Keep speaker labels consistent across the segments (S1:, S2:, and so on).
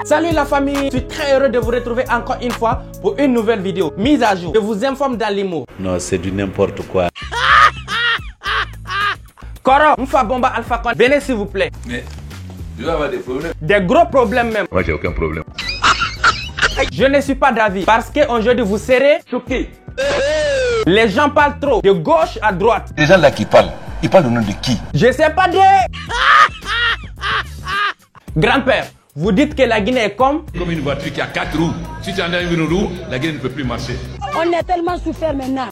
S1: Salut la famille, je suis très heureux de vous retrouver encore une fois pour une nouvelle vidéo. Mise à jour, je vous informe dans l'humour.
S2: Non, c'est du n'importe quoi.
S1: Koro, Mfa Bomba Alpha Condé, venez s'il vous plaît.
S3: Mais tu vas avoir des problèmes.
S1: Des gros problèmes même.
S3: Moi, j'ai aucun problème.
S1: Je ne suis pas d'avis parce qu'aujourd'hui vous serez choqués. Les gens parlent trop, de gauche à droite.
S3: Les gens là qui parlent, ils parlent au nom de qui?
S1: Je sais pas de... Grand-père, vous dites que la Guinée est comme
S4: une voiture qui a 4 roues. Si tu en as une roue, la Guinée ne peut plus marcher.
S5: On est tellement souffert maintenant.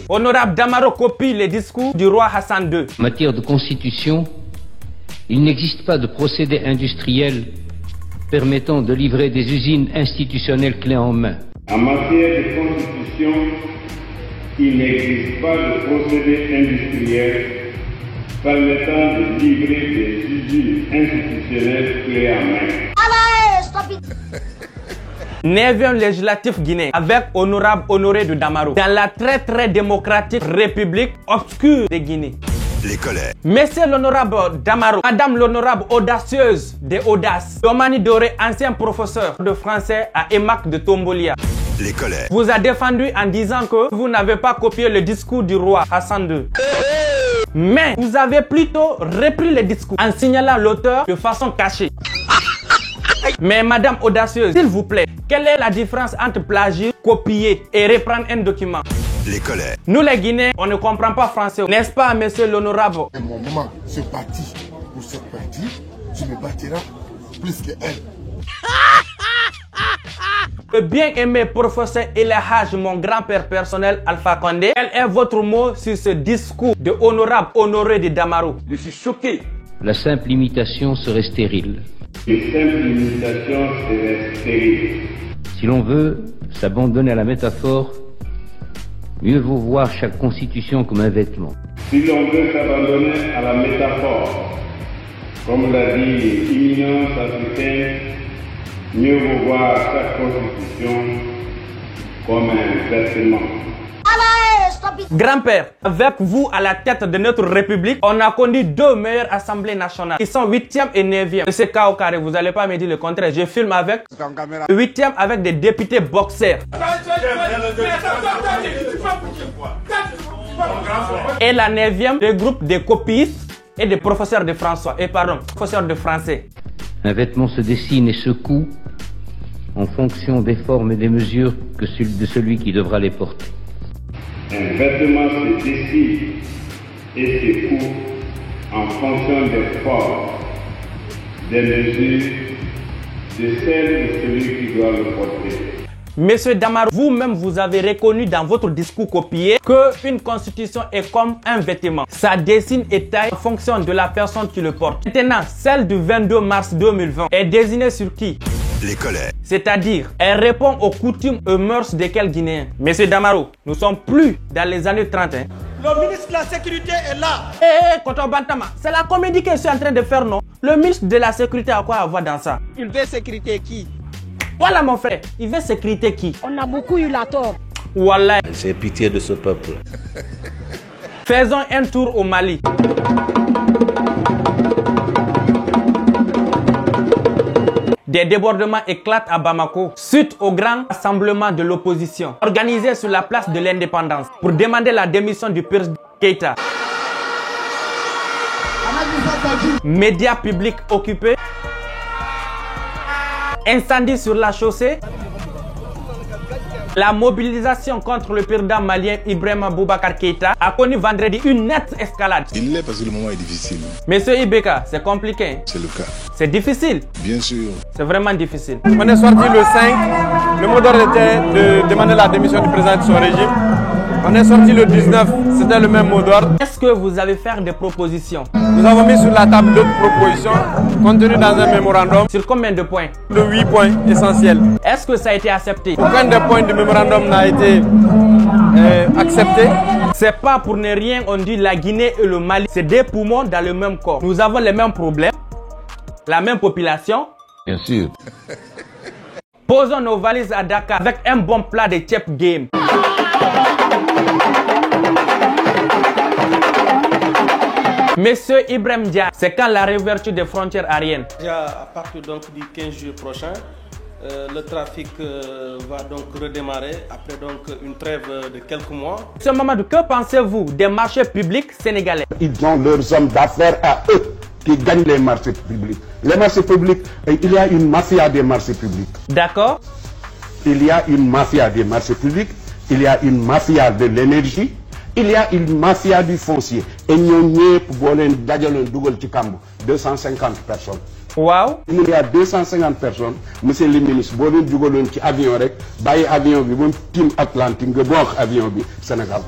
S1: Honorable Damaro copie les discours du roi Hassan II.
S6: En matière de constitution, il n'existe pas de procédé industriel permettant de livrer des usines institutionnelles clés en main.
S7: En matière de constitution, il n'existe pas de procédé industriel permettant de livrer des usines institutionnelles clés en main.
S1: 9e législatif guinéen avec honorable Honoré de Damaro dans la très démocratique République obscure de Guinée.
S8: Les colères.
S1: Monsieur l'honorable Damaro, Madame l'honorable audacieuse des audaces, Domani Doré, ancien professeur de français à EMAC de Tombolia.
S8: Les colères.
S1: Vous a défendu en disant que vous n'avez pas copié le discours du roi Hassan II. Mais vous avez plutôt repris le discours en signalant l'auteur de façon cachée. Mais Madame audacieuse, s'il vous plaît, quelle est la différence entre plagier, copier et reprendre un document?
S8: Les colères.
S1: Nous les Guinéens, on ne comprend pas français, n'est-ce pas, monsieur l'honorable?
S9: Mon maman se battit pour cette partie, je me bâtirai plus qu'elle.
S1: Le bien-aimé professeur Elhaj, mon grand-père personnel Alpha Condé, quel est votre mot sur ce discours de honorable Honoré de Damaro?
S7: Je suis choqué.
S6: La simple imitation serait stérile.
S7: Une simple imitation serait stérile.
S6: Si l'on veut s'abandonner à la métaphore, mieux vaut voir chaque constitution comme un vêtement.
S7: Si l'on veut s'abandonner à la métaphore, comme l'a dit Éminence africaine, mieux vaut voir chaque constitution comme un vêtement.
S1: Grand-père, avec vous à la tête de notre République, on a connu 2 meilleures assemblées nationales. Ils sont 8e et 9e. Monsieur Kao Carré, vous n'allez pas me dire le contraire. Je filme avec 8e avec des députés boxeurs. Et la 9e, des groupes de copistes et des professeurs de François. Professeurs de français.
S6: Un vêtement se dessine et se coud en fonction des formes et des mesures de celui qui devra les porter.
S7: Un vêtement se dessine et se coud en fonction des formes, des mesures de celle de celui qui doit le porter.
S1: Monsieur Damaro, vous-même vous avez reconnu dans votre discours copié qu'une constitution est comme un vêtement. Ça dessine et taille en fonction de la personne qui le porte. Maintenant, celle du 22 mars 2020 est désignée sur qui?
S8: Les colères.
S1: C'est-à-dire, elle répond aux coutumes et mœurs de quel Guinéen? Monsieur Damaro, nous sommes plus dans les années 30.
S10: Le ministre de la Sécurité est là.
S1: Koto Bantama, c'est la comédie que je suis en train de faire, non? Le ministre de la Sécurité a quoi à voir dans ça?
S10: Il veut sécurité qui?
S1: Voilà mon frère, il veut sécurité qui?
S5: On a beaucoup eu la tort.
S1: Voilà.
S2: J'ai pitié de ce peuple.
S1: Faisons un tour au Mali. Des débordements éclatent à Bamako suite au grand rassemblement de l'opposition organisé sur la place de l'Indépendance pour demander la démission du président Keïta. Médias publics occupés. Incendie sur la chaussée. La mobilisation contre le président malien Ibrahima Boubacar Keïta a connu vendredi une nette escalade.
S9: Il l'est parce que le moment est difficile.
S1: Monsieur Ibeka, c'est compliqué.
S9: C'est le cas.
S1: C'est difficile.
S9: Bien sûr.
S1: C'est vraiment difficile.
S11: On est sorti le 5. Le mot d'ordre était de demander la démission du président de son régime. On est sorti le 19. C'était le même mot d'ordre.
S1: Est-ce que vous allez faire des propositions?
S11: Nous avons mis sur la table d'autres propositions contenues dans un mémorandum.
S1: Sur combien de points?
S11: De 8 points essentiels.
S1: Est-ce que ça a été accepté?
S11: Aucun des points du mémorandum n'a été accepté.
S1: C'est pas pour ne rien on dit la Guinée et le Mali. C'est des poumons dans le même corps. Nous avons les mêmes problèmes, la même population.
S3: Bien sûr.
S1: Posons nos valises à Dakar avec un bon plat de chep game. Monsieur Ibrahim Dia, c'est quand la réouverture des frontières aériennes?
S10: Déjà à partir donc du 15 juillet prochain, le trafic va donc redémarrer après donc une trêve de quelques mois.
S1: Monsieur Mamadou, que pensez-vous des marchés publics sénégalais?
S9: Ils ont leurs hommes d'affaires à eux qui gagnent les marchés publics. Les marchés publics, il y a une mafia des marchés publics.
S1: D'accord.
S9: Il y a une mafia des marchés publics, il y a une mafia de l'énergie, il y a une mafia du foncier. Et nous avons 250 personnes.
S1: Wow.
S9: Il y a 250 personnes. Monsieur le ministre, si vous avez un avion, avion, team Atlantique, avion, Sénégal.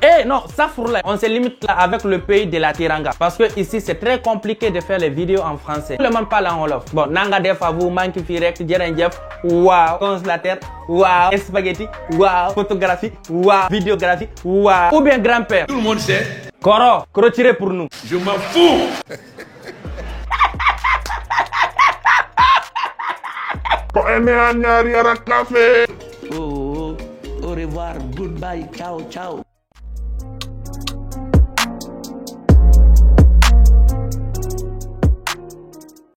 S1: Eh non, ça fourle. On se limite là avec le pays de la Tiranga. Parce que ici, c'est très compliqué de faire les vidéos en français. Tout le monde parle en Wolof. Bon, Nanga Defa, vous manquez direct, Djerenjef, wow. Consulateur, wow. Spaghetti, wow. Photographie, wow. Vidéographie, wow. Ou bien grand-père.
S4: Tout le monde sait.
S1: Koro, retirez pour nous.
S4: Je m'en fous.
S7: Oh, au revoir, goodbye, ciao, ciao.